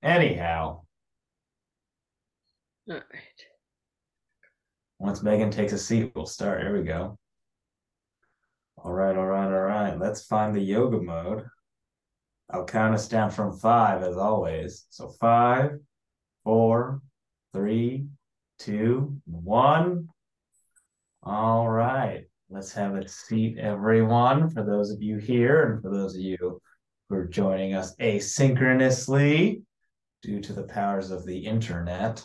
Anyhow, All right. once Megan takes a seat, we'll start. Here we go. All right, all right, all right. Let's find the yoga mode. I'll count us down from five as always. So five, four, three, two, one. All right. Let's have a seat, everyone, for those of you here and for those of you who are joining us asynchronously due to the powers of the internet.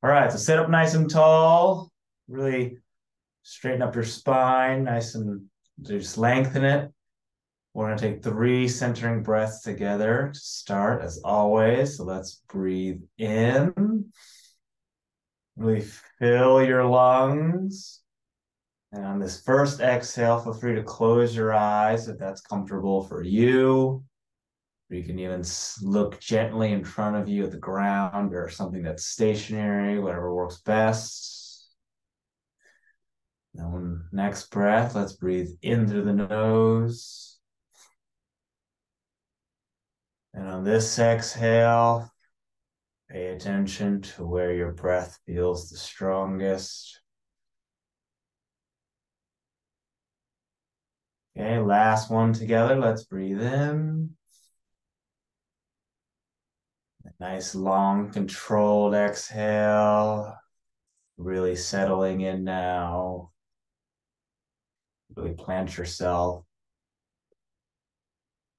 All right, so sit up nice and tall. Really straighten up your spine, nice and just lengthen it. We're going to take three centering breaths together to start, as always. So let's breathe in, really fill your lungs. And on this first exhale, feel free to close your eyes if that's comfortable for you. Or you can even look gently in front of you at the ground or something that's stationary, whatever works best. Then next breath, let's breathe in through the nose. And on this exhale, pay attention to where your breath feels the strongest. Okay, last one together. Let's breathe in. A nice, long, controlled exhale. Really settling in now. Really plant yourself.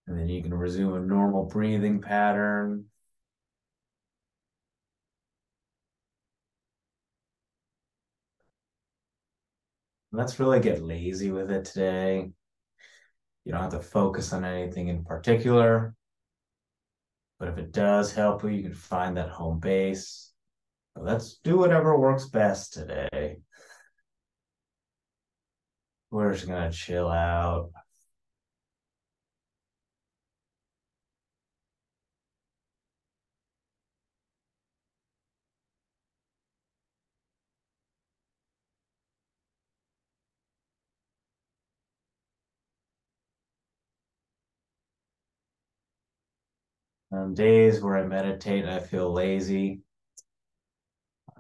And then you can resume a normal breathing pattern. Let's really get lazy with it today. You don't have to focus on anything in particular, but if it does help you, you can find that home base. But let's do whatever works best today. We're just gonna chill out. On days where I meditate and I feel lazy,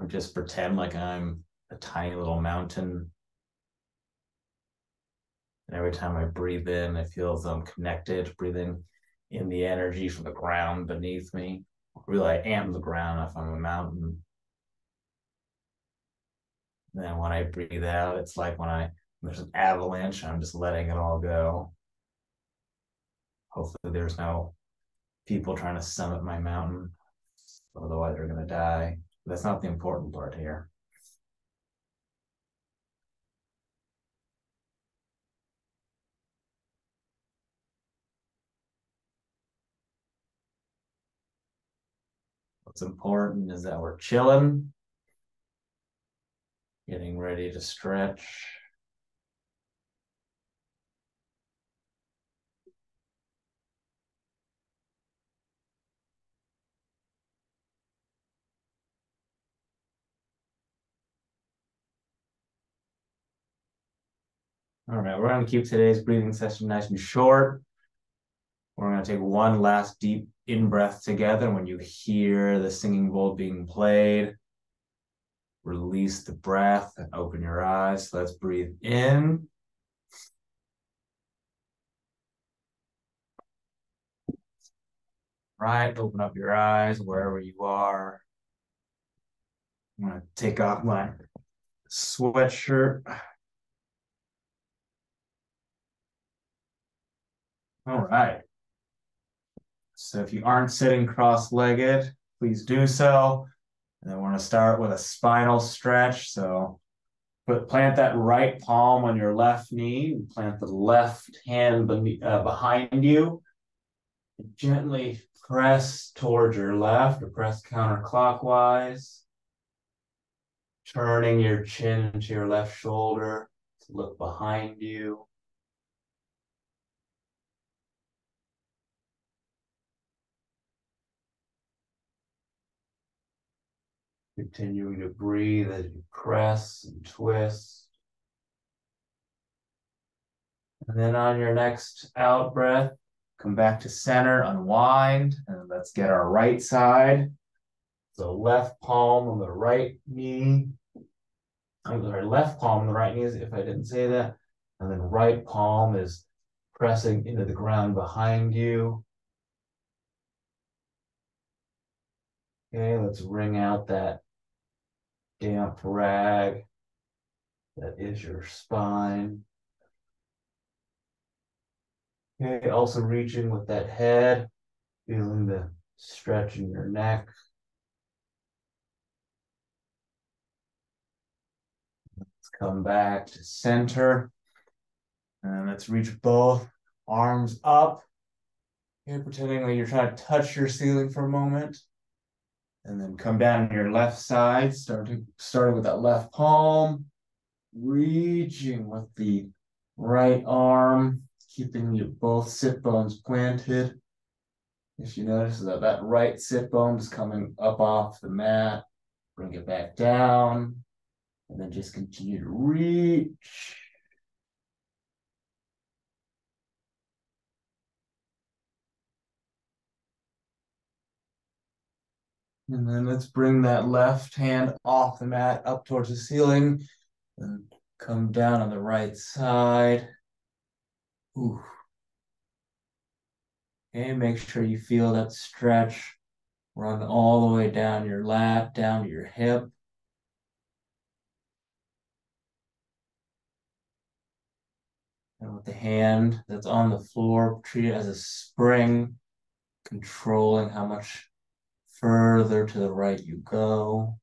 I just pretend like I'm a tiny little mountain. And every time I breathe in, I feel as though I'm connected, breathing in the energy from the ground beneath me. Really, I am the ground if I'm a mountain. And then when I breathe out, it's like there's an avalanche, I'm just letting it all go. Hopefully, there's no people trying to summit my mountain. Otherwise, they're going to die. But that's not the important part here. What's important is that we're chilling, getting ready to stretch. All right, we're going to keep today's breathing session nice and short. We're going to take one last deep in breath together. When you hear the singing bowl being played, release the breath and open your eyes. So let's breathe in. Right, open up your eyes wherever you are. I'm going to take off my sweatshirt. All right. So if you aren't sitting cross-legged, please do so. And then we're going to start with a spinal stretch. So plant that right palm on your left knee. Plant the left hand behind you. Gently press towards your left or press counterclockwise. Turning your chin to your left shoulder to look behind you. Continuing to breathe as you press and twist. And then on your next out breath, Come back to center, unwind, and let's get our right side. So left palm on the right knee. I'm sorry, left palm on the right knee, if I didn't say that. And then right palm is pressing into the ground behind you. Okay, let's wring out that damp rag that is your spine. Okay, also reaching with that head, feeling the stretch in your neck. Let's come back to center. And let's reach both arms up. Okay, pretending like you're trying to touch your ceiling for a moment. And then come down your left side, starting with that left palm, reaching with the right arm, keeping your both sit bones planted. If you notice that right sit bone is coming up off the mat, bring it back down, and then just continue to reach. And then let's bring that left hand off the mat up towards the ceiling and come down on the right side. Ooh. Okay, make sure you feel that stretch run all the way down your lat, down to your hip. And with the hand that's on the floor, treat it as a spring, controlling how much further to the right you go.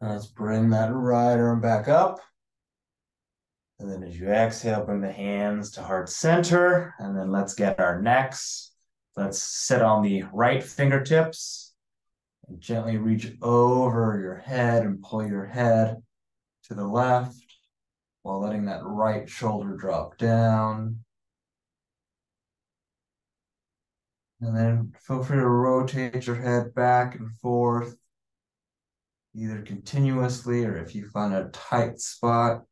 And let's bring that right arm back up. And then as you exhale, bring the hands to heart center. And then let's get our necks. Let's sit on the right fingertips and gently reach over your head and pull your head to the left while letting that right shoulder drop down. And then feel free to rotate your head back and forth, either continuously or if you find a tight spot,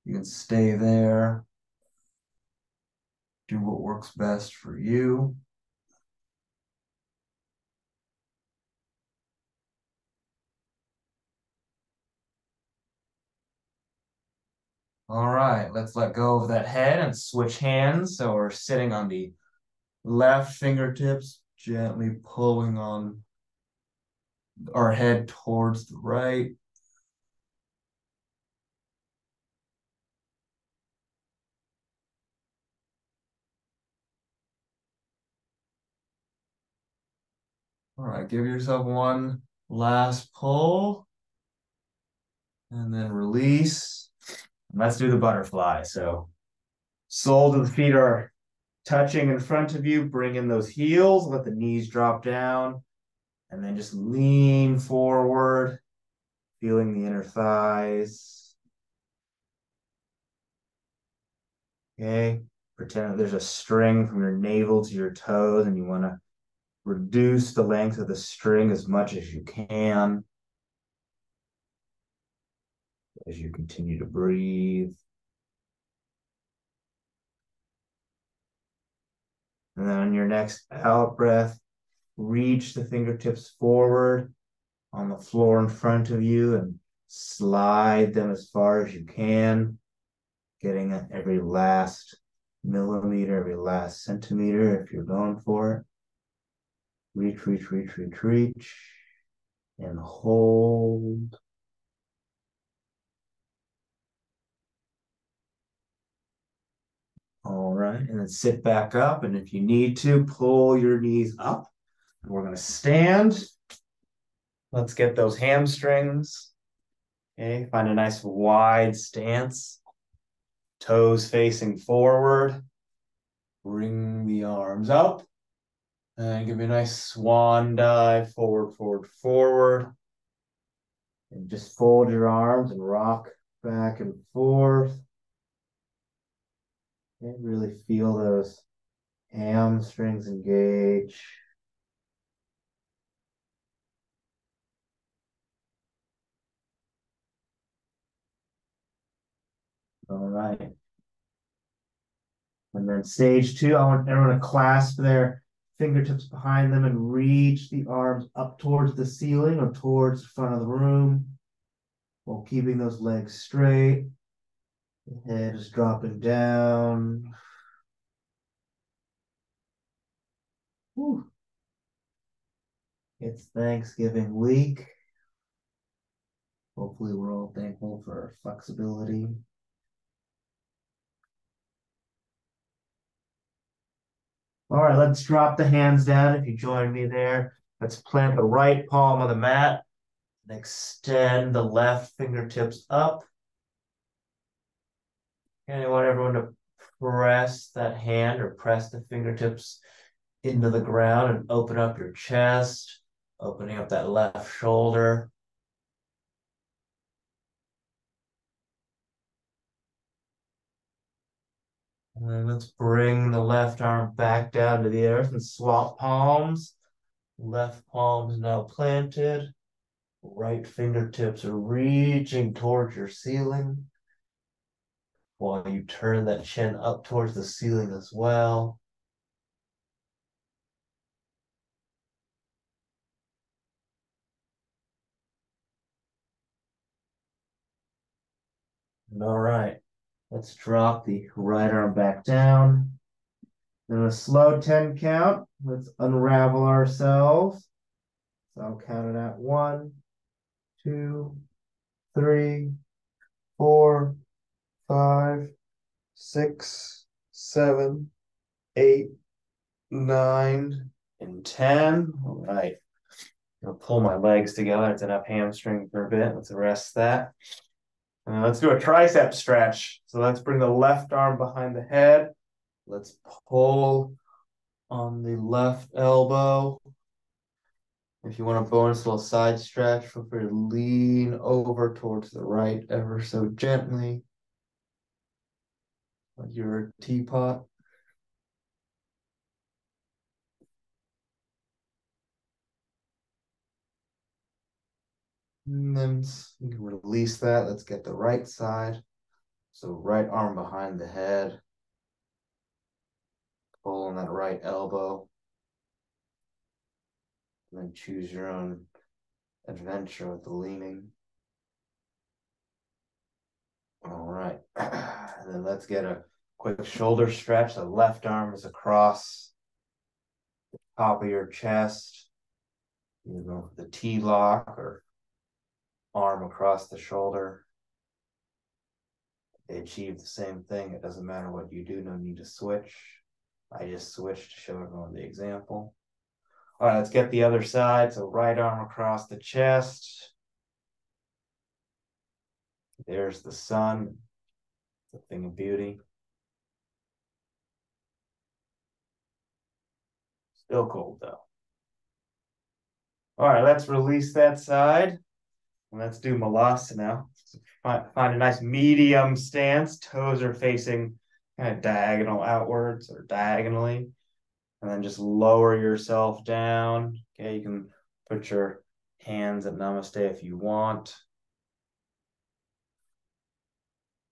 you can stay there. Do what works best for you. All right, let's let go of that head and switch hands. So we're sitting on the left fingertips, gently pulling on our head towards the right. All right, give yourself one last pull and then release. And let's do the butterfly. So soles of the feet are touching in front of you. Bring in those heels, let the knees drop down, and then just lean forward, feeling the inner thighs. Okay, pretend that there's a string from your navel to your toes, and you want to reduce the length of the string as much as you can as you continue to breathe. And then on your next out breath, reach the fingertips forward on the floor in front of you and slide them as far as you can, getting every last millimeter, every last centimeter if you're going for it. Reach, reach, reach, reach, reach, and hold. All right, and then sit back up, and if you need to, pull your knees up. We're gonna stand. Let's get those hamstrings. Okay, find a nice wide stance. Toes facing forward. Bring the arms up. And give me a nice swan dive, forward, forward, forward. And just fold your arms and rock back and forth. And really feel those hamstrings engage. All right. And then stage two, I want everyone to clasp their fingertips behind them and reach the arms up towards the ceiling or towards the front of the room while keeping those legs straight. The head is dropping down. Whew. It's Thanksgiving week. Hopefully, we're all thankful for our flexibility. All right, let's drop the hands down if you join me there. Let's plant the right palm on the mat and extend the left fingertips up. And I want everyone to press that hand or press the fingertips into the ground and open up your chest, opening up that left shoulder. And then let's bring the left arm back down to the earth and swap palms. Left palm is now planted. Right fingertips are reaching towards your ceiling while you turn that chin up towards the ceiling as well. And all right, let's drop the right arm back down. Then a slow 10 count. Let's unravel ourselves. So I'll count it at 1, 2, 3, 4, 5, 6, 7, 8, 9, and 10. All right. I'll pull my legs together. It's enough hamstring for a bit. Let's rest that. And let's do a tricep stretch. So let's bring the left arm behind the head. Let's pull on the left elbow. If you want a bonus little side stretch, feel free to lean over towards the right ever so gently, like you're a teapot. And then you can release that. Let's get the right side. So right arm behind the head. Pull on that right elbow. And then choose your own adventure with the leaning. All right. And then let's get a quick shoulder stretch. The left arm is across the top of your chest. You know, the T lock or arm across the shoulder. They achieve the same thing. It doesn't matter what you do, no need to switch. I just switched to show everyone the example. All right, let's get the other side. So right arm across the chest. There's the sun. It's a thing of beauty. Still cold though. All right, let's release that side. And let's do malasana. Find a nice medium stance. Toes are facing kind of diagonal outwards or diagonally. And then just lower yourself down. Okay, you can put your hands at namaste if you want.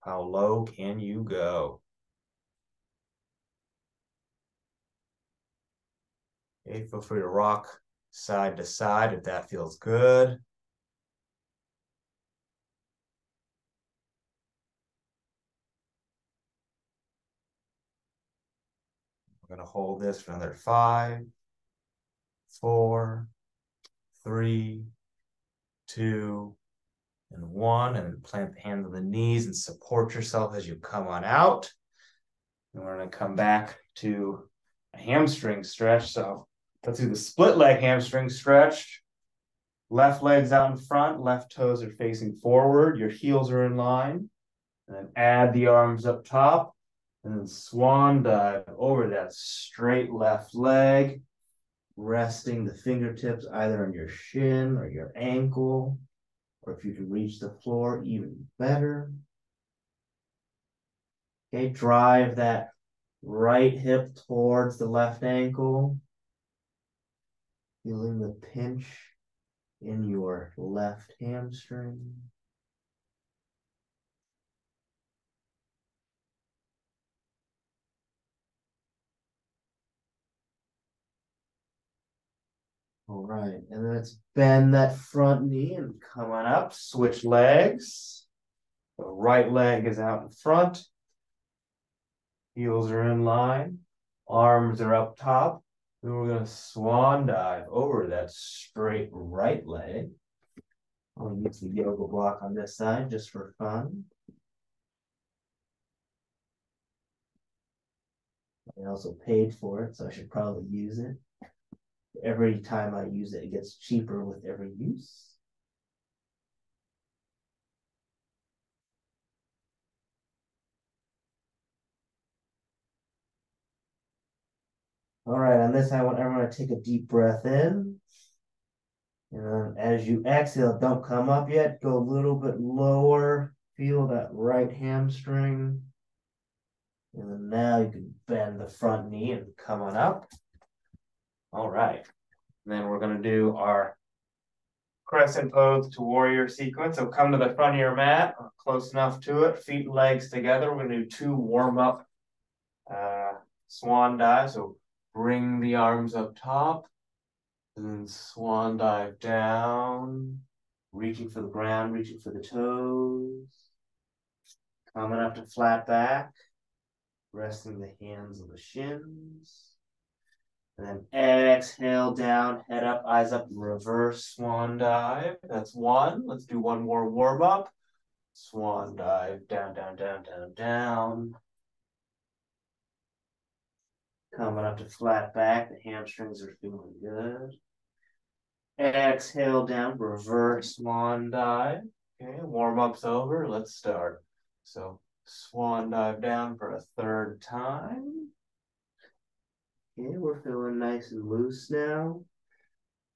How low can you go? Okay, feel free to rock side to side if that feels good. We're gonna hold this for another 5, 4, 3, 2, and 1, and then plant the hands on the knees and support yourself as you come on out. And we're gonna come back to a hamstring stretch. So let's do the split leg hamstring stretch. Left leg's out in front, left toes are facing forward, your heels are in line. And then add the arms up top, and then swan dive over that straight left leg, resting the fingertips either on your shin or your ankle, or if you can reach the floor, even better. Okay, drive that right hip towards the left ankle, feeling the pinch in your left hamstring. All right, and then let's bend that front knee and come on up. Switch legs. The right leg is out in front. Heels are in line. Arms are up top. Then we're going to swan dive over that straight right leg. I'll use the yoga block on this side just for fun. I also paid for it, so I should probably use it. Every time I use it, it gets cheaper with every use. All right, on this, I want everyone to take a deep breath in. And then as you exhale, don't come up yet. Go a little bit lower. Feel that right hamstring. And then now you can bend the front knee and come on up. All right. And then we're going to do our crescent pose to warrior sequence. So come to the front of your mat, close enough to it, feet and legs together. We're going to do 2 warm-up swan dives. So bring the arms up top, and then swan dive down, reaching for the ground, reaching for the toes. Coming up to flat back, resting the hands on the shins. And then exhale down, head up, eyes up, reverse swan dive. That's 1. Let's do 1 more warm up. Swan dive, down, down, down, down, down. Coming up to flat back, the hamstrings are feeling good. Exhale down, reverse swan dive. Okay, warm up's over. Let's start. So swan dive down for a 3rd time. Okay, we're feeling nice and loose now.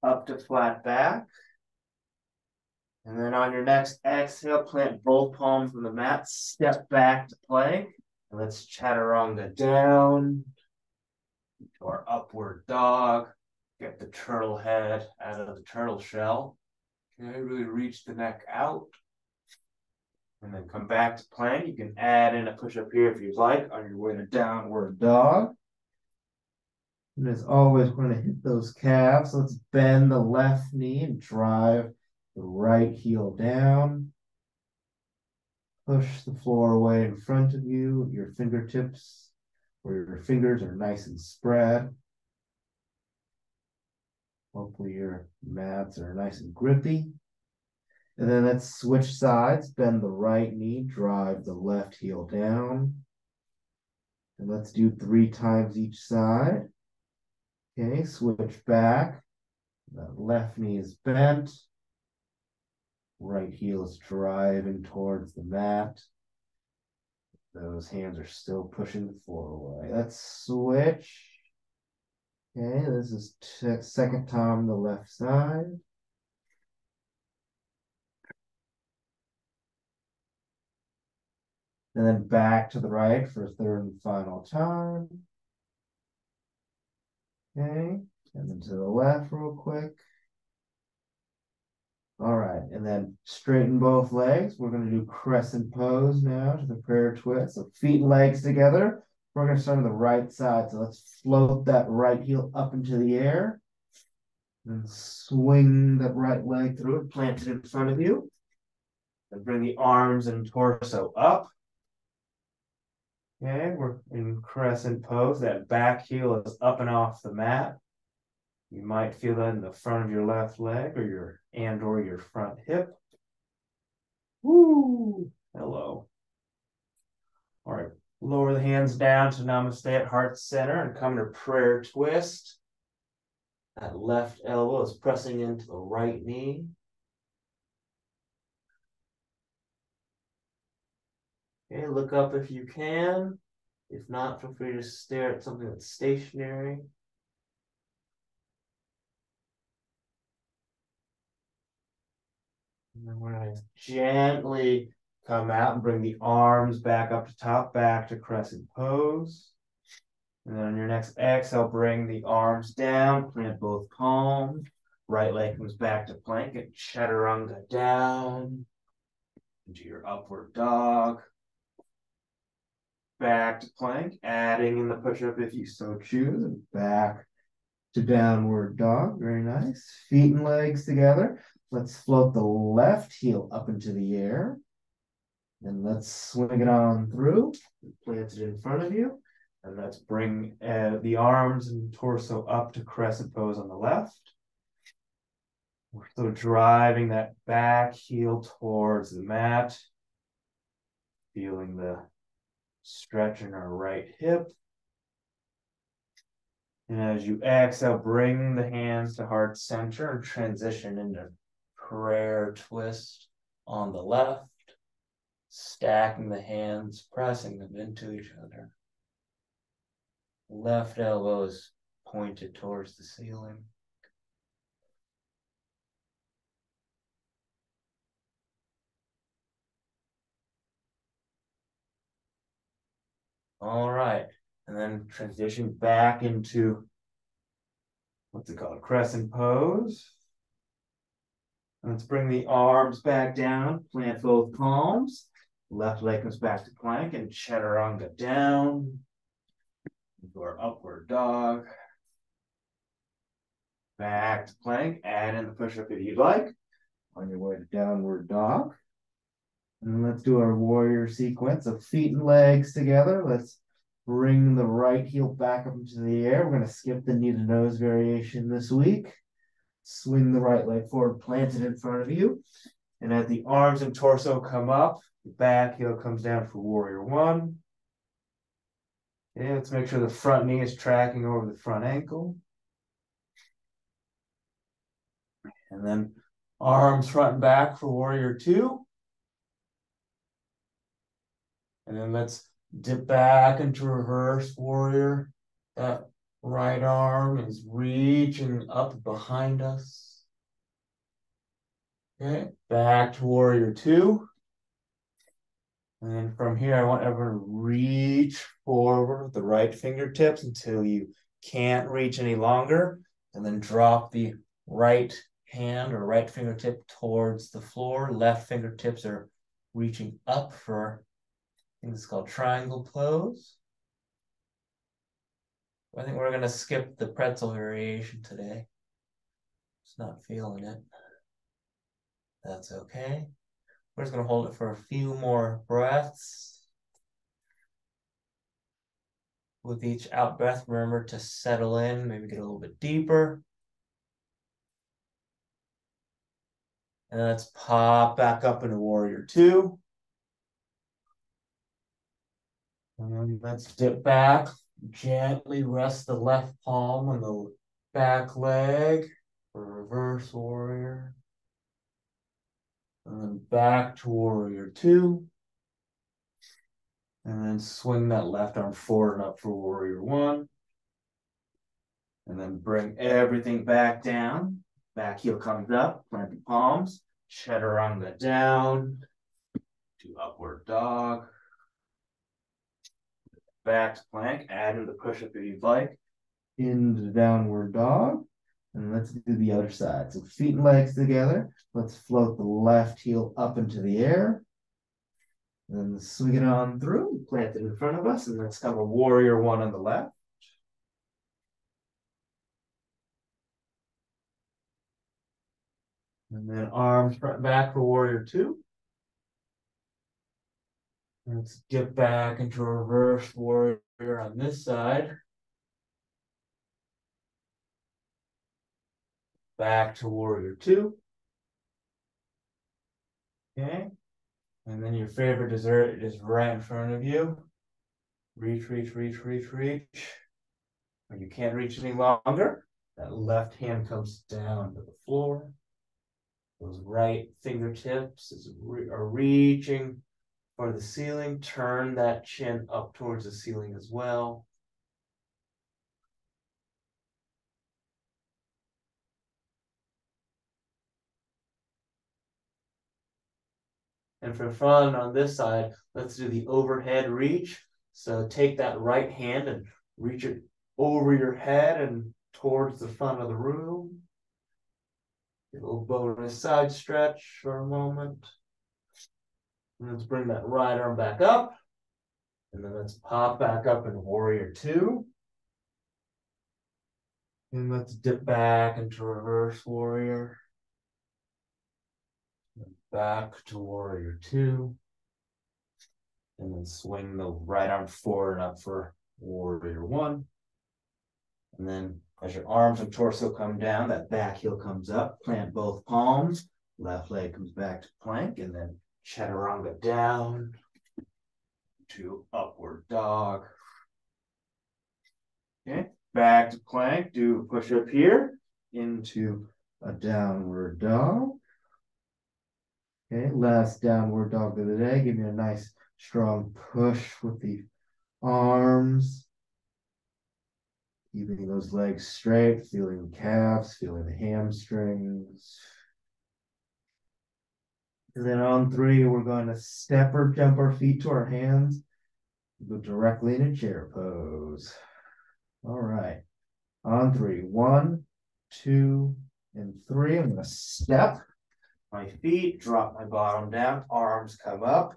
Up to flat back. And then on your next exhale, plant both palms on the mat, step back to plank. And let's chaturanga down to our upward dog. Get the turtle head out of the turtle shell. Okay, really reach the neck out. And then come back to plank. You can add in a push-up here if you'd like on your way to downward dog. And as always, we're going to hit those calves. Let's bend the left knee and drive the right heel down. Push the floor away in front of you. Your fingertips or your fingers are nice and spread. Hopefully your mats are nice and grippy. And then let's switch sides. Bend the right knee, drive the left heel down. And let's do 3 times each side. Okay, switch back. The left knee is bent. Right heel is driving towards the mat. Those hands are still pushing the floor away. Let's switch. Okay, this is second time the left side. And then back to the right for a 3rd and final time. Okay, and then to the left real quick. All right, and then straighten both legs. We're going to do crescent pose now to the prayer twist. So feet and legs together. We're going to start on the right side. So let's float that right heel up into the air. And swing that right leg through it, plant it in front of you. And bring the arms and torso up. Okay, we're in crescent pose. That back heel is up and off the mat. You might feel that in the front of your left leg or your front hip. Woo! Hello. All right, lower the hands down to namaste at heart center and come to prayer twist. That left elbow is pressing into the right knee. Okay, look up if you can. If not, feel free to stare at something that's stationary. And then we're going to gently come out and bring the arms back up to top, back to crescent pose. And then on your next exhale, bring the arms down, plant both palms. Right leg comes back to plank and chaturanga down into your upward dog. Back to plank, adding in the push-up if you so choose, and back to downward dog. Very nice. Feet and legs together. Let's float the left heel up into the air. And let's swing it on through. Plant it in front of you. And let's bring the arms and torso up to crescent pose on the left. We're still driving that back heel towards the mat. Feeling the stretch in our right hip. And as you exhale, bring the hands to heart center and transition into prayer twist on the left, stacking the hands, pressing them into each other. Left elbow is pointed towards the ceiling. All right. And then transition back into what's it called? Crescent pose. Let's bring the arms back down, plant both palms. Left leg comes back to plank and chaturanga down. Into our upward dog. Back to plank. Add in the push-up if you'd like. On your way to downward dog. And let's do our warrior sequence of feet and legs together. Let's bring the right heel back up into the air. We're going to skip the knee to nose variation this week. Swing the right leg forward, plant it in front of you. And as the arms and torso come up, the back heel comes down for warrior one. Okay, let's make sure the front knee is tracking over the front ankle. And then arms front and back for warrior two. And then let's dip back into reverse warrior. That right arm is reaching up behind us. Okay, back to warrior two. And then from here, I want everyone to reach forward with the right fingertips until you can't reach any longer. And then drop the right hand or right fingertip towards the floor. Left fingertips are reaching up for, I think it's called triangle pose. I think we're going to skip the pretzel variation today. Just not feeling it. That's okay. We're just going to hold it for a few more breaths. With each out breath, remember to settle in, maybe get a little bit deeper. And let's pop back up into warrior two. And then let's dip back, gently rest the left palm on the back leg for reverse warrior. And then back to warrior two. And then swing that left arm forward and up for warrior one. And then bring everything back down. Back heel comes up, plant the palms, chaturanga down to upward dog. Back to plank, add in the push-up if you'd like. Into downward dog. And let's do the other side. So feet and legs together. Let's float the left heel up into the air. And then swing it on through, plant it in front of us, and let's come a warrior one on the left. And then arms front back for warrior two. Let's dip back into reverse warrior on this side. Back to warrior two. Okay. And then your favorite dessert is right in front of you. Reach, reach, reach, reach, reach. When you can't reach any longer, that left hand comes down to the floor. Those right fingertips are reaching for the ceiling. Turn that chin up towards the ceiling as well. And for fun on this side, let's do the overhead reach. So take that right hand and reach it over your head and towards the front of the room. A little bonus side stretch for a moment. And let's bring that right arm back up. And then let's pop back up in warrior two. And let's dip back into reverse warrior. Back to warrior two. And then swing the right arm forward and up for warrior one. And then as your arms and torso come down, that back heel comes up, plant both palms, left leg comes back to plank, and then chaturanga down to upward dog. Okay, back to plank, do a push up here into a downward dog. Okay, last downward dog of the day. Give me a nice strong push with the arms. Keeping those legs straight, feeling the calves, feeling the hamstrings. And then on three, we're going to step or jump our feet to our hands. Go directly into chair pose. All right. On three. One, two, and three. I'm going to step my feet, drop my bottom down, arms come up.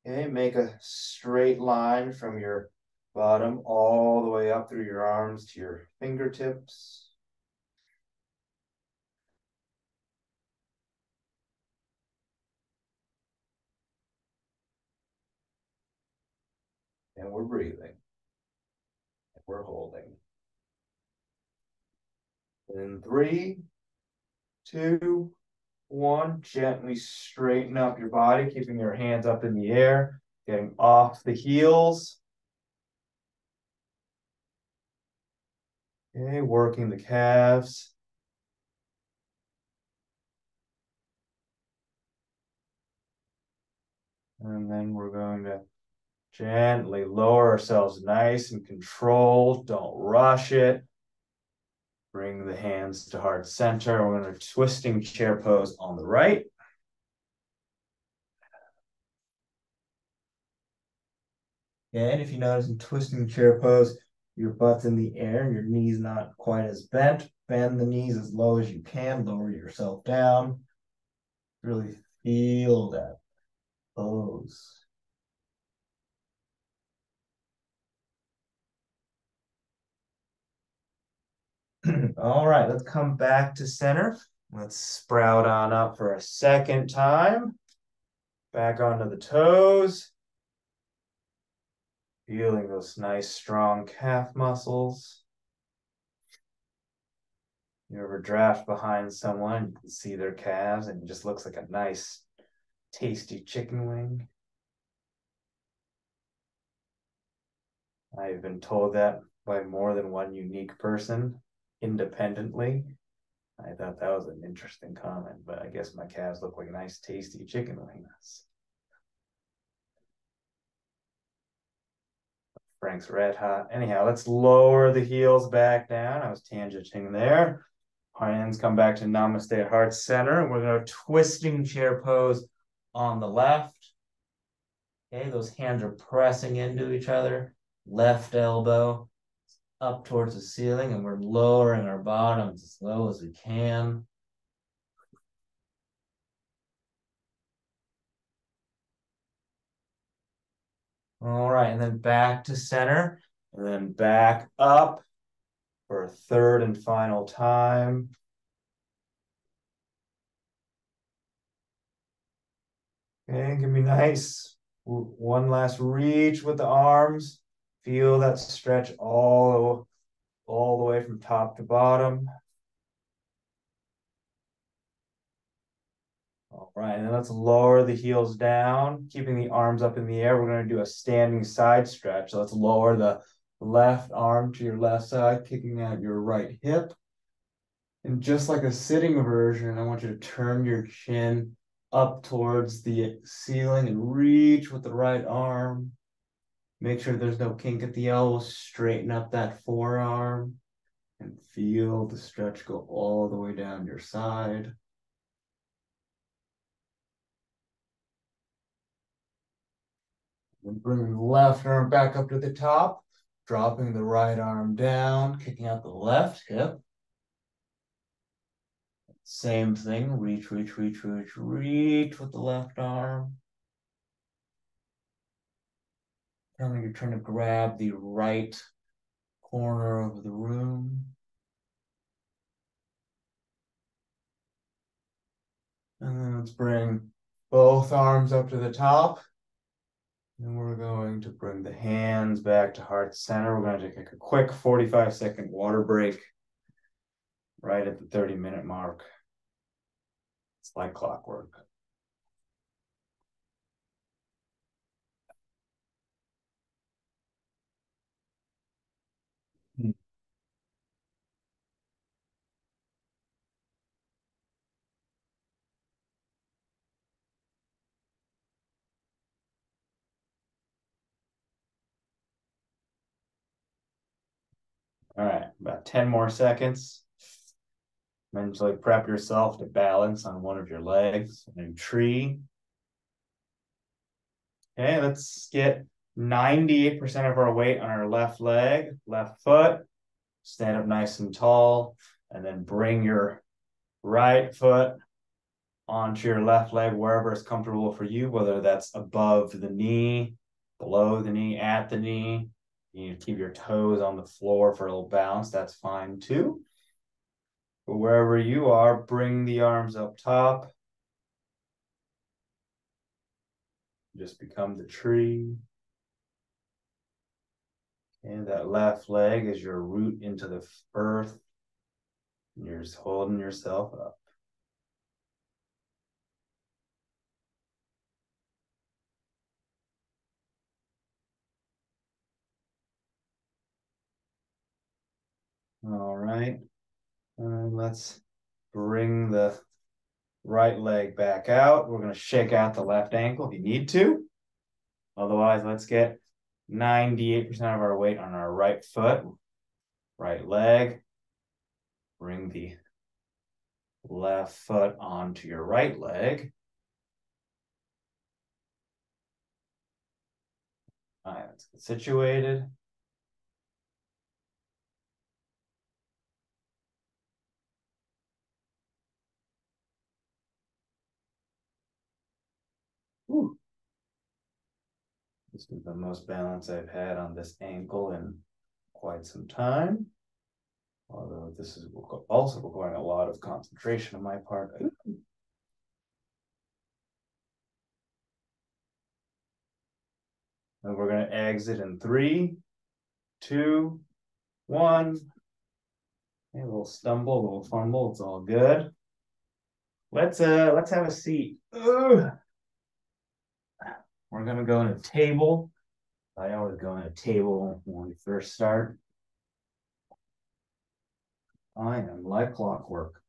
Okay, make a straight line from your bottom all the way up through your arms to your fingertips. And we're breathing. And we're holding. In three, two, one, gently straighten up your body, keeping your hands up in the air, getting off the heels. Okay, working the calves. And then we're going to gently lower ourselves nice and controlled. Don't rush it. Bring the hands to heart center. We're going to twisting chair pose on the right. And if you notice in twisting chair pose, your butt's in the air and your knees not quite as bent. Bend the knees as low as you can. Lower yourself down. Really feel that pose. All right, let's come back to center. Let's sprout on up for a second time. Back onto the toes. Feeling those nice, strong calf muscles. You ever draft behind someone, you can see their calves, and it just looks like a nice, tasty chicken wing. I've been told that by more than one unique person independently. I thought that was an interesting comment, but I guess my calves look like nice, tasty chicken wings. Frank's Red Hot. Anyhow, let's lower the heels back down. I was tangenting there. Hands come back to Namaste at heart center. We're going to twisting chair pose on the left. Okay, those hands are pressing into each other. Left elbow up towards the ceiling, and we're lowering our bottoms as low as we can. All right, and then back to center, and then back up for a third and final time. Okay, give me nice. One last reach with the arms. Feel that stretch all the way from top to bottom. All right, and then let's lower the heels down, keeping the arms up in the air. We're going to do a standing side stretch. So let's lower the left arm to your left side, kicking out your right hip. And just like a sitting version, I want you to turn your chin up towards the ceiling and reach with the right arm. Make sure there's no kink at the elbow. Straighten up that forearm and feel the stretch go all the way down your side. Then bring the left arm back up to the top, dropping the right arm down, kicking out the left hip. Same thing, reach, reach, reach, reach, reach with the left arm. And then you're trying to grab the right corner of the room. And then let's bring both arms up to the top. And we're going to bring the hands back to heart center. We're going to take a quick 45-second water break right at the 30-minute mark. It's like clockwork. All right, about 10 more seconds. Mentally prep yourself to balance on one of your legs in a tree. Okay, let's get 98% of our weight on our left leg, left foot. Stand up nice and tall, and then bring your right foot onto your left leg, wherever it's comfortable for you, whether that's above the knee, below the knee, at the knee. You need to keep your toes on the floor for a little bounce. That's fine too. But wherever you are, bring the arms up top. Just become the tree. And that left leg is your root into the earth. And you're just holding yourself up. All right. And let's bring the right leg back out. We're going to shake out the left ankle if you need to. Otherwise, let's get 98% of our weight on our right foot, right leg. Bring the left foot onto your right leg. All right, let's get situated. Whew. This is the most balance I've had on this ankle in quite some time. Although this is also requiring a lot of concentration on my part. And we're going to exit in 3, 2, 1. A little stumble, a little fumble. It's all good. Let's have a seat. Ugh. We're gonna go in a table. I always go in a table when we first start. I am like clockwork.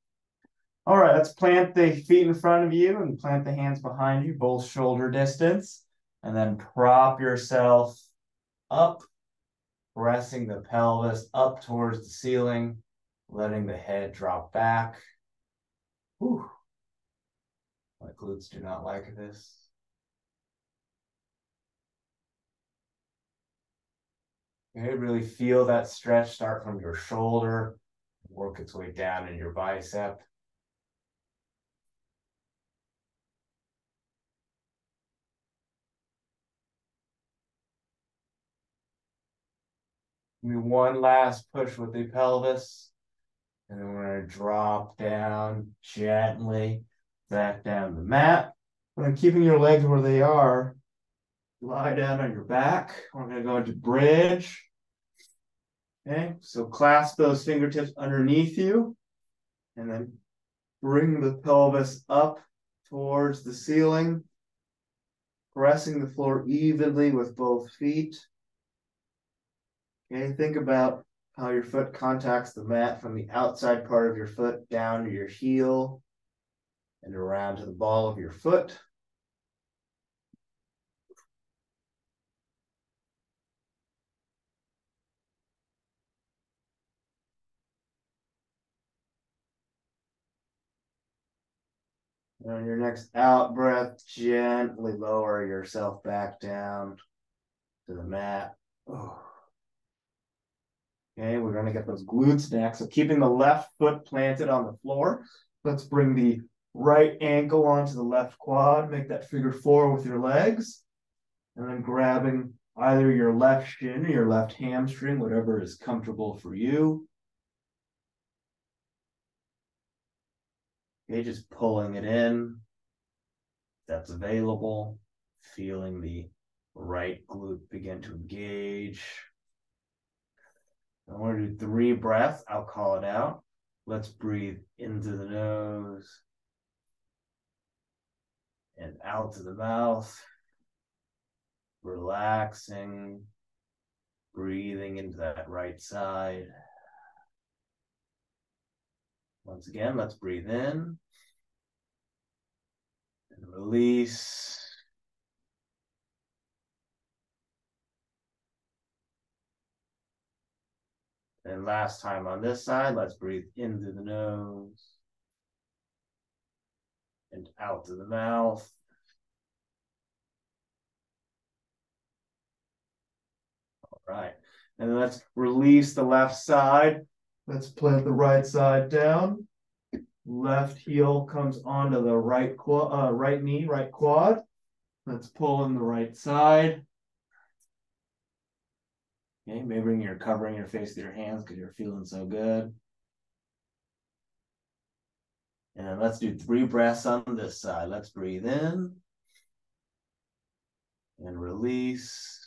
All right, let's plant the feet in front of you and plant the hands behind you, both shoulder distance, and then prop yourself up, pressing the pelvis up towards the ceiling, letting the head drop back. Whew. My glutes do not like this. Okay, really feel that stretch start from your shoulder, work its way down in your bicep. Maybe one last push with the pelvis. And then we're going to drop down gently back down the mat. When keeping your legs where they are, lie down on your back. We're going to go into bridge. Okay, so clasp those fingertips underneath you and then bring the pelvis up towards the ceiling, pressing the floor evenly with both feet. Okay, think about how your foot contacts the mat from the outside part of your foot down to your heel and around to the ball of your foot. And on your next out breath, gently lower yourself back down to the mat. Oh. Okay, we're going to get those glutes next. So keeping the left foot planted on the floor, let's bring the right ankle onto the left quad. Make that figure 4 with your legs. And then grabbing either your left shin or your left hamstring, whatever is comfortable for you. Okay, just pulling it in. That's available. Feeling the right glute begin to engage. I want to do 3 breaths. I'll call it out. Let's breathe into the nose and out to the mouth. Relaxing, breathing into that right side. Once again, let's breathe in and release. And last time on this side, let's breathe into the nose and out to the mouth. All right. And then let's release the left side. Let's plant the right side down. Left heel comes onto the right right knee, right quad. Let's pull in the right side. Okay, maybe you're covering your face with your hands because you're feeling so good. And then let's do 3 breaths on this side. Let's breathe in and release.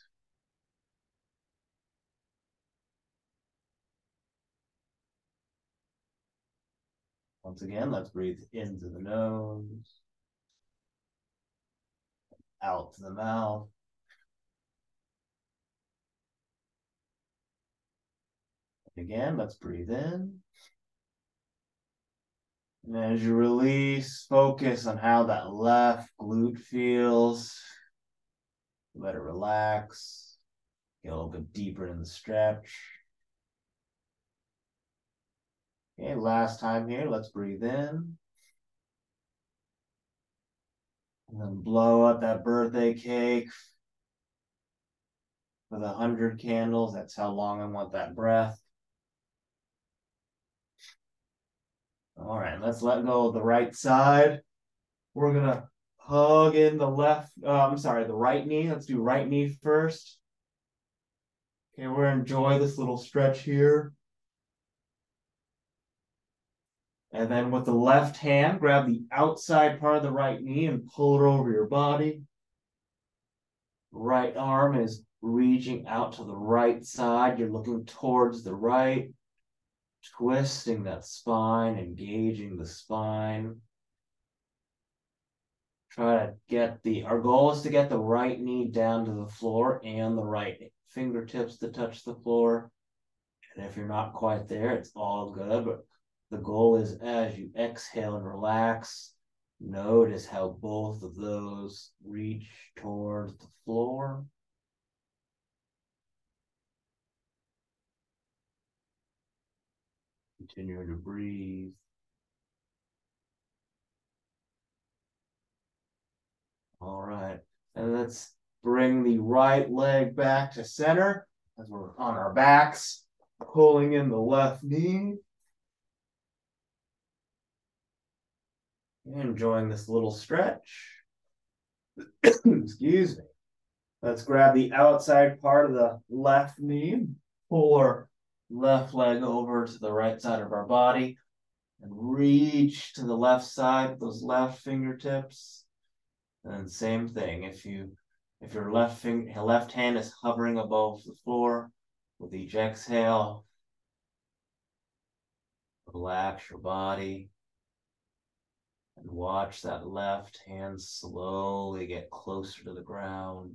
Once again, let's breathe into the nose, out to the mouth. Again, let's breathe in. And as you release, focus on how that left glute feels. Let it relax. Get a little bit deeper in the stretch. Okay, last time here, let's breathe in. And then blow up that birthday cake with 100 candles. That's how long I want that breath. All right, let's let go of the right side. We're gonna hug in the the right knee. Let's do right knee first. Okay, we're gonna enjoy this little stretch here. And then with the left hand, grab the outside part of the right knee and pull it over your body. Right arm is reaching out to the right side. You're looking towards the right, twisting that spine, engaging the spine. Try to get our goal is to get the right knee down to the floor and the right fingertips to touch the floor. And if you're not quite there, it's all good. But the goal is as you exhale and relax, notice how both of those reach towards the floor. Continue to breathe. All right. And let's bring the right leg back to center as we're on our backs, pulling in the left knee. Enjoying this little stretch. Excuse me. Let's grab the outside part of the left knee, pull our left leg over to the right side of our body, and reach to the left side with those left fingertips. And same thing, if your left hand is hovering above the floor, with each exhale, relax your body and watch that left hand slowly get closer to the ground.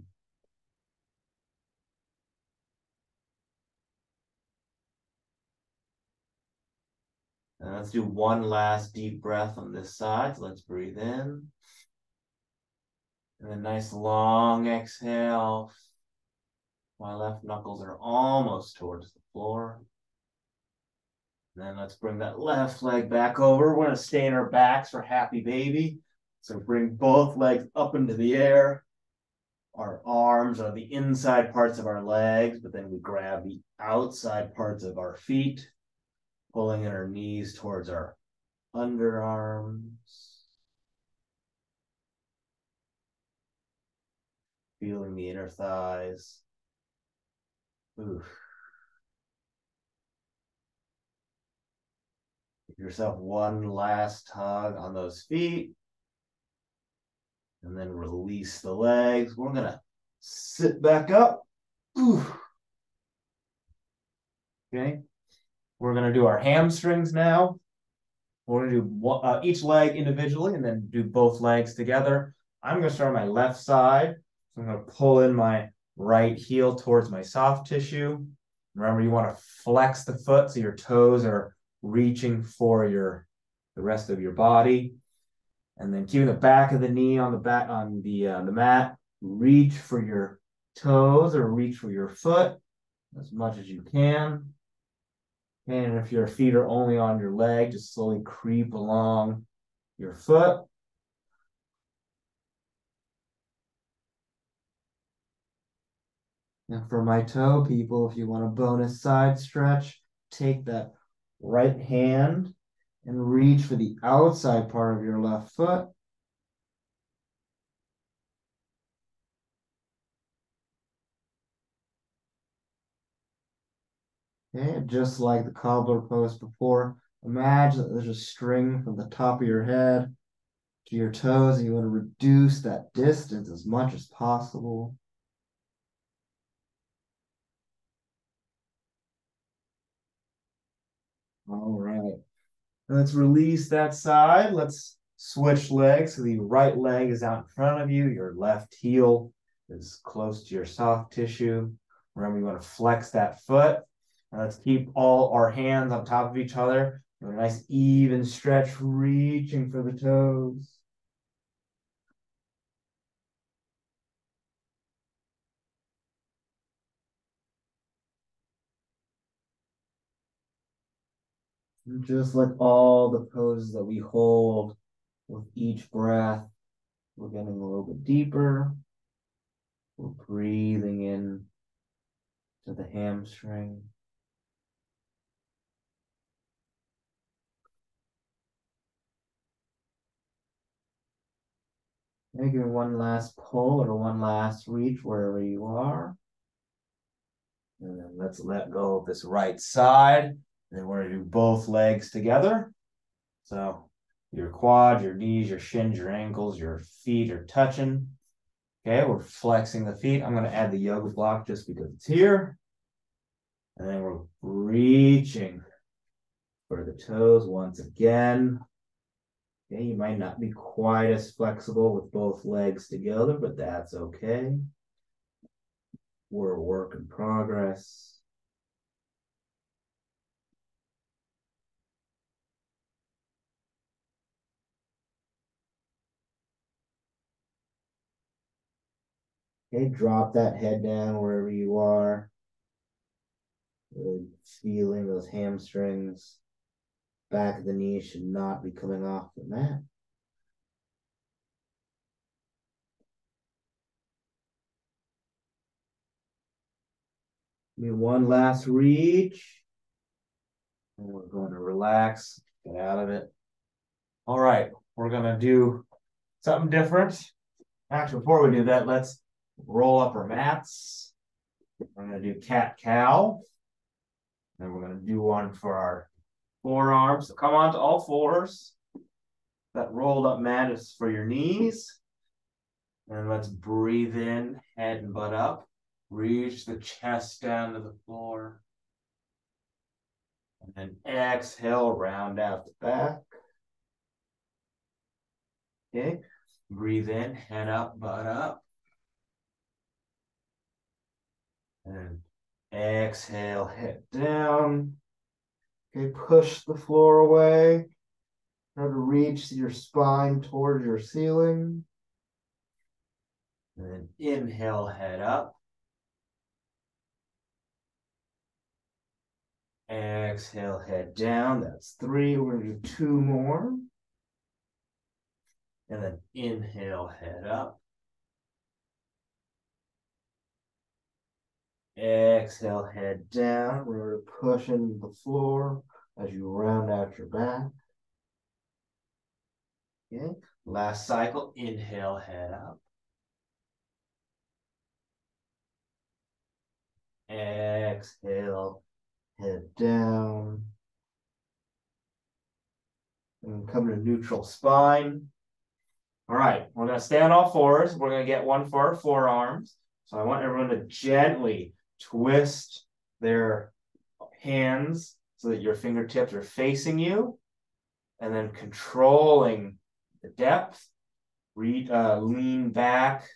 And let's do one last deep breath on this side. So let's breathe in. And a nice long exhale. My left knuckles are almost towards the floor. And then let's bring that left leg back over. We're going to stay in our backs for happy baby. So bring both legs up into the air. Our arms are the inside parts of our legs, but then we grab the outside parts of our feet, pulling in our knees towards our underarms. Feeling the inner thighs. Oof. Give yourself one last tug on those feet and then release the legs. We're gonna sit back up. Oof. Okay. We're gonna do our hamstrings now. We're gonna do each leg individually and then do both legs together. I'm gonna start on my left side. So I'm gonna pull in my right heel towards my soft tissue. Remember, you want to flex the foot so your toes are reaching for the rest of your body. And then keeping the back of the knee on the mat. Reach for your toes or reach for your foot as much as you can. And if your feet are only on your leg, just slowly creep along your foot. Now for my toe people, if you want a bonus side stretch, take that right hand and reach for the outside part of your left foot. Okay, just like the cobbler pose before, imagine that there's a string from the top of your head to your toes, and you want to reduce that distance as much as possible. All right. Let's release that side. Let's switch legs. So the right leg is out in front of you. Your left heel is close to your soft tissue. Remember, you want to flex that foot. And let's keep all our hands on top of each other. A nice even stretch, reaching for the toes. And just like all the poses that we hold with each breath, we're getting a little bit deeper. We're breathing in to the hamstring. Maybe one last pull or one last reach wherever you are. And then let's let go of this right side. And then we're going to do both legs together. So your quad, your knees, your shins, your ankles, your feet are touching. Okay, we're flexing the feet. I'm going to add the yoga block just because it's here. And then we're reaching for the toes once again. Okay, you might not be quite as flexible with both legs together, but that's okay. We're a work in progress. Okay, drop that head down wherever you are. Really feeling those hamstrings. Back of the knee should not be coming off the mat. Give me one last reach. And we're going to relax, get out of it. All right, we're going to do something different. Actually, before we do that, let's roll up our mats. We're going to do cat-cow. And we're going to do one for our forearms. So come on to all fours. That rolled up mat is for your knees. And let's breathe in, head and butt up. Reach the chest down to the floor. And then exhale, round out the back. Okay. Breathe in, head up, butt up. And exhale, head down. Okay, push the floor away. Try to reach your spine towards your ceiling. And then inhale, head up. Exhale, head down. That's 3. We're going to do 2 more. And then inhale, head up. Exhale, head down. We're pushing the floor as you round out your back. Okay. Last cycle. Inhale, head up. Exhale, head down. And come to neutral spine. All right, we're going to stay on all fours. We're going to get one for our forearms. So I want everyone to gently twist their hands so that your fingertips are facing you, and then controlling the depth. Lean back.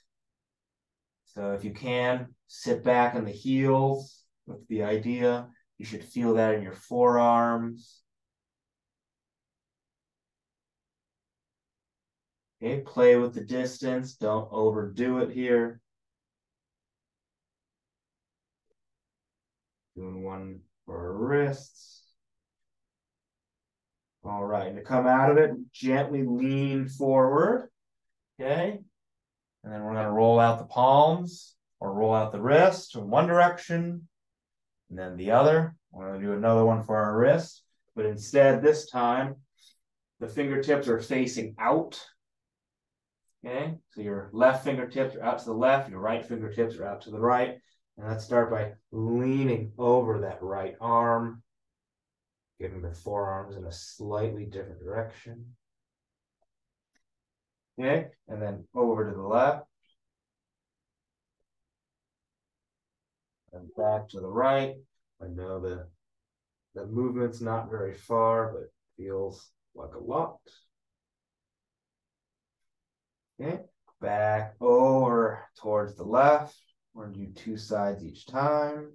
So if you can, sit back on the heels with the idea. You should feel that in your forearms. Okay, play with the distance. Don't overdo it here. Doing one for our wrists. All right, and to come out of it, gently lean forward. Okay, and then we're going to roll out the palms or roll out the wrist in one direction and then the other. We're going to do another one for our wrist, but instead this time the fingertips are facing out. Okay, so your left fingertips are out to the left, your right fingertips are out to the right. And let's start by leaning over that right arm, giving the forearms in a slightly different direction. Okay, and then over to the left. And back to the right. I know the movement's not very far, but feels like a lot. Okay, back over towards the left. We're gonna do two sides each time.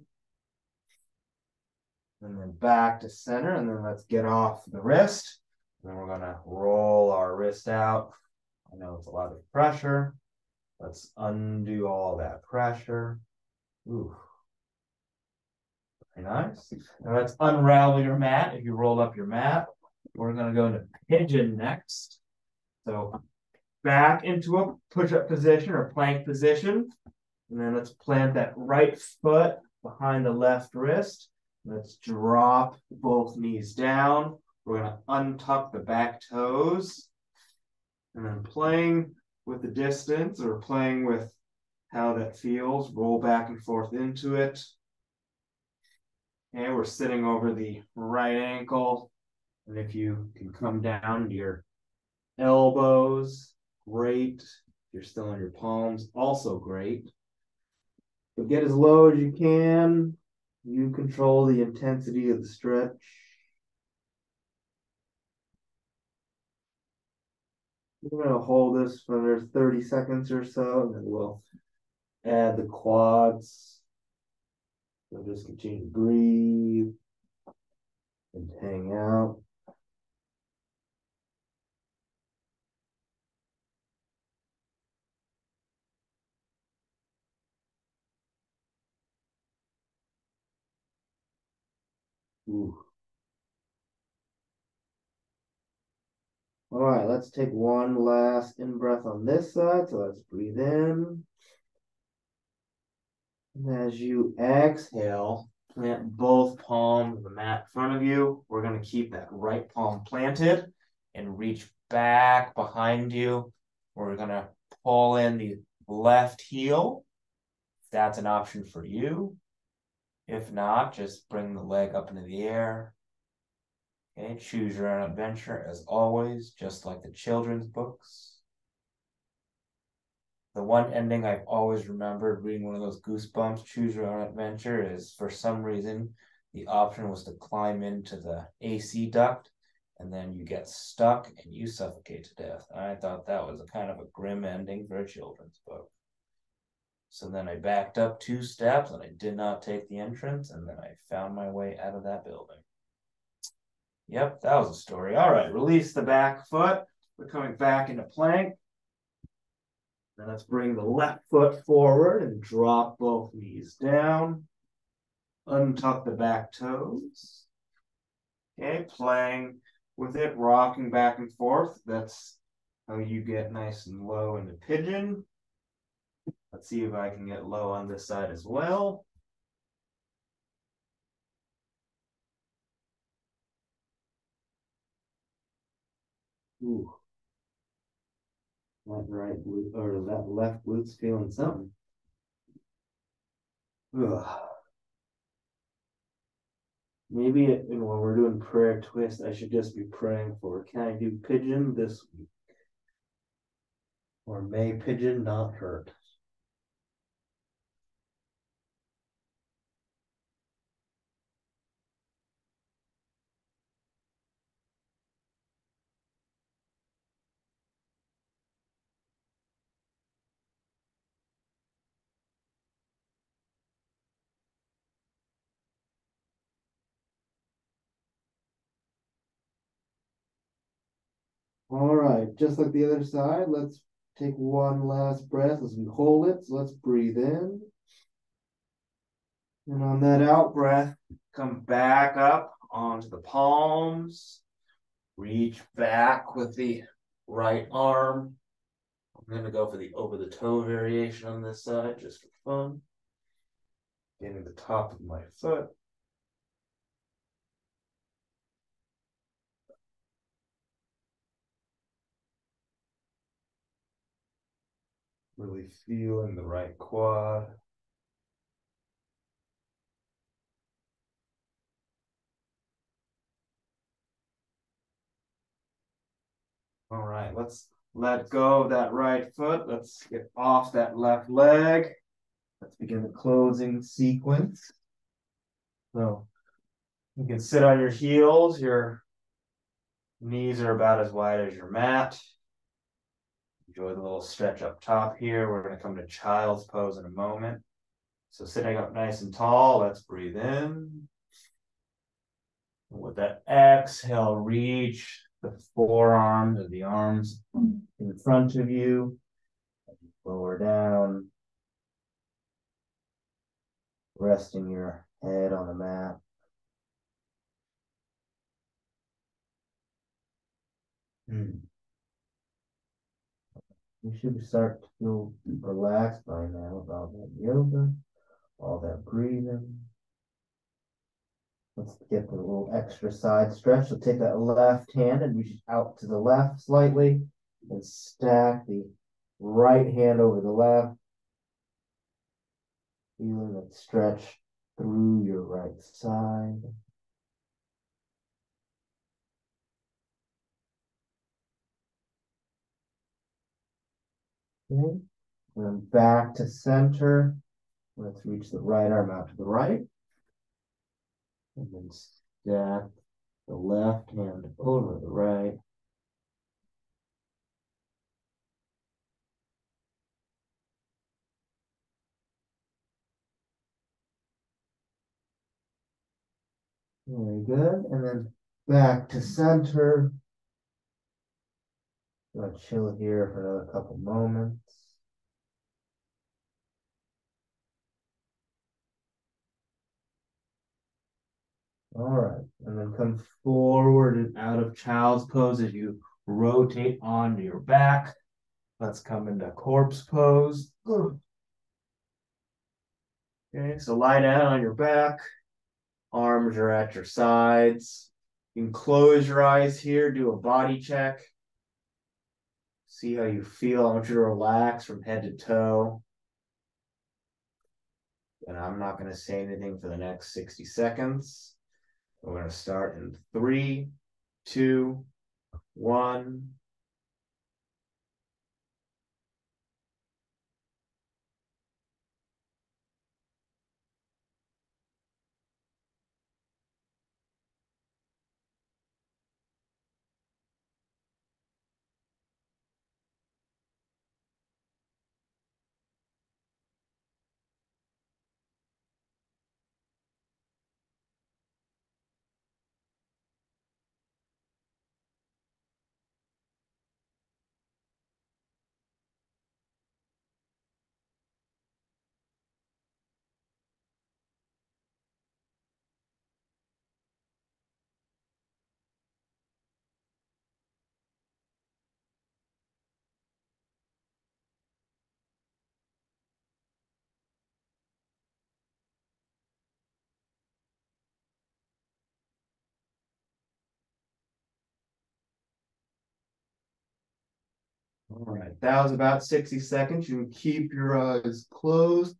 And then back to center, and then let's get off the wrist. And then we're gonna roll our wrist out. I know it's a lot of pressure. Let's undo all that pressure. Ooh, very nice. Now let's unravel your mat. If you rolled up your mat, we're gonna go into pigeon next. So back into a push-up position or plank position. And then let's plant that right foot behind the left wrist. Let's drop both knees down. We're going to untuck the back toes. And then playing with the distance or playing with how that feels, roll back and forth into it. And we're sitting over the right ankle. And if you can come down to your elbows, great. If you're still on your palms, also great. But get as low as you can. You control the intensity of the stretch. We're going to hold this for another 30 seconds or so, and then we'll add the quads. So just continue to breathe and hang out. Ooh. All right, let's take one last in breath on this side. So let's breathe in. And as you exhale, plant both palms of the mat in front of you. We're going to keep that right palm planted and reach back behind you. We're going to pull in the left heel. If that's an option for you. If not, just bring the leg up into the air. Okay, choose your own adventure as always, just like the children's books. The one ending I've always remembered reading one of those Goosebumps, choose your own adventure, is for some reason the option was to climb into the AC duct and then you get stuck and you suffocate to death. I thought that was a kind of a grim ending for a children's book. So then I backed up 2 steps and I did not take the entrance, and then I found my way out of that building. Yep, that was a story. All right, release the back foot. We're coming back into plank. Then let's bring the left foot forward and drop both knees down. Untuck the back toes. Okay, playing with it, rocking back and forth. That's how you get nice and low into pigeon. Let's see if I can get low on this side as well. Ooh. That right glute or that left glute's feeling something. Ugh. Maybe when we're doing prayer twist, I should just be praying for, can I do pigeon this week? Or may pigeon not hurt? All right, just like the other side, let's take one last breath as we hold it. So let's breathe in. And on that out breath, come back up onto the palms. Reach back with the right arm. I'm going to go for the over the toe variation on this side just for fun. Getting the top of my foot. Really feeling the right quad. All right, let's let go of that right foot. Let's get off that left leg. Let's begin the closing sequence. So you can sit on your heels. Your knees are about as wide as your mat. Enjoy the little stretch up top here. We're going to come to child's pose in a moment. So sitting up nice and tall, let's breathe in. With that exhale, reach the forearms or the arms in front of you. Lower down, resting your head on the mat. You should start to feel relaxed by now about that yoga, all that breathing. Let's get the little extra side stretch. So take that left hand and reach out to the left slightly and stack the right hand over the left. Feeling that stretch through your right side. Okay. And then back to center. Let's reach the right arm out to the right. And then stack the left hand over the right. Very good. And then back to center. Gonna chill here for another couple moments. All right. And then come forward and out of child's pose as you rotate onto your back. Let's come into corpse pose. Okay, so lie down on your back. Arms are at your sides. You can close your eyes here, do a body check. See how you feel. I want you to relax from head to toe. And I'm not going to say anything for the next 60 seconds. We're going to start in 3, 2, 1. All right, that was about 60 seconds. You can keep your eyes closed.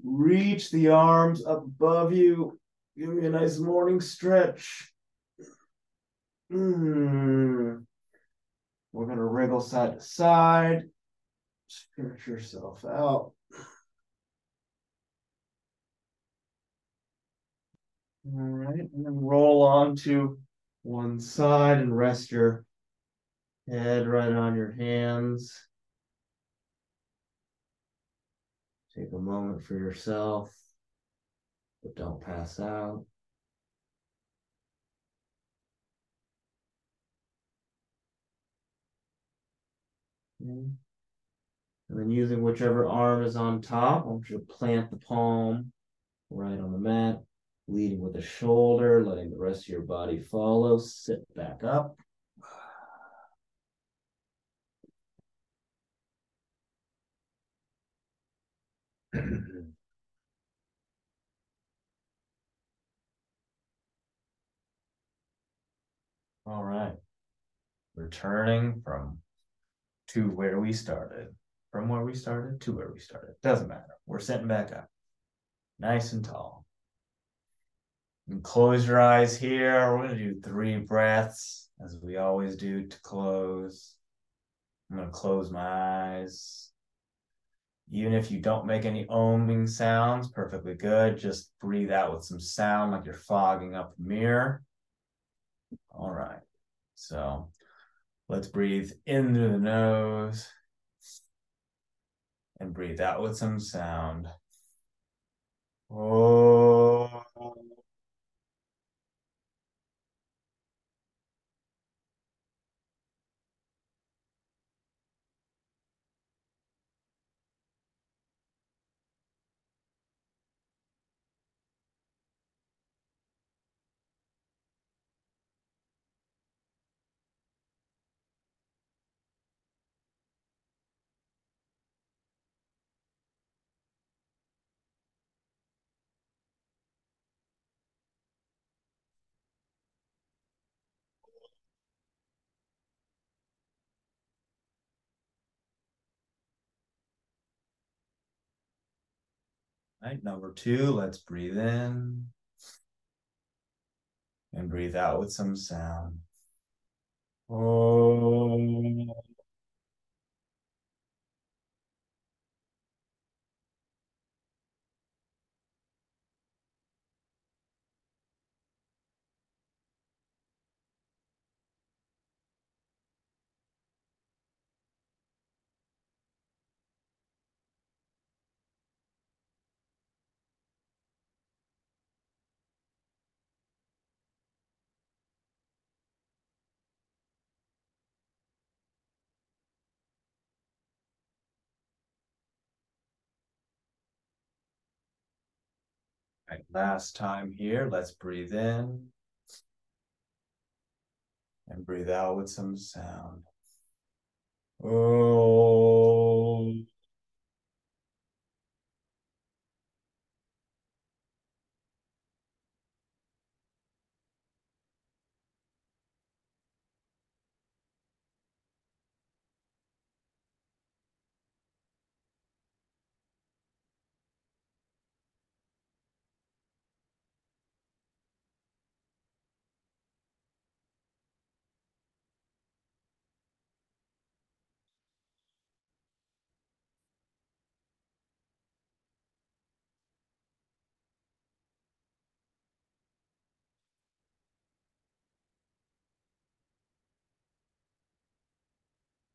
Reach the arms up above you. Give me a nice morning stretch. We're gonna wriggle side to side. Stretch yourself out. All right, and then roll on to one side and rest your head right on your hands. Take a moment for yourself, but don't pass out. And then using whichever arm is on top, I want you to plant the palm right on the mat, leading with the shoulder, letting the rest of your body follow. Sit back up. All right. Returning to where we started. From where we started to where we started. Doesn't matter. We're sitting back up. Nice and tall. And close your eyes here. We're going to do 3 breaths as we always do to close. I'm going to close my eyes. Even if you don't make any oming sounds, perfectly good. Just breathe out with some sound like you're fogging up the mirror. All right. So let's breathe in through the nose and breathe out with some sound. Oh. All right, number 2, let's breathe in and breathe out with some sound. Oh. All right, last time here, let's breathe in and breathe out with some sound. Oh.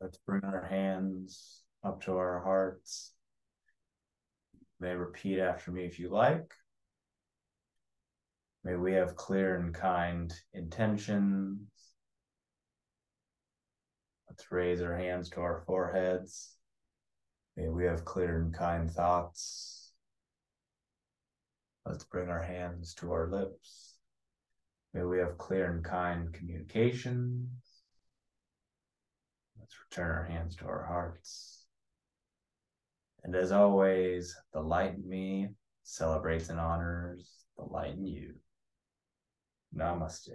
Let's bring our hands up to our hearts. You may repeat after me if you like. May we have clear and kind intentions. Let's raise our hands to our foreheads. May we have clear and kind thoughts. Let's bring our hands to our lips. May we have clear and kind communications. Let's return our hands to our hearts. And as always, the light in me celebrates and honors the light in you. Namaste.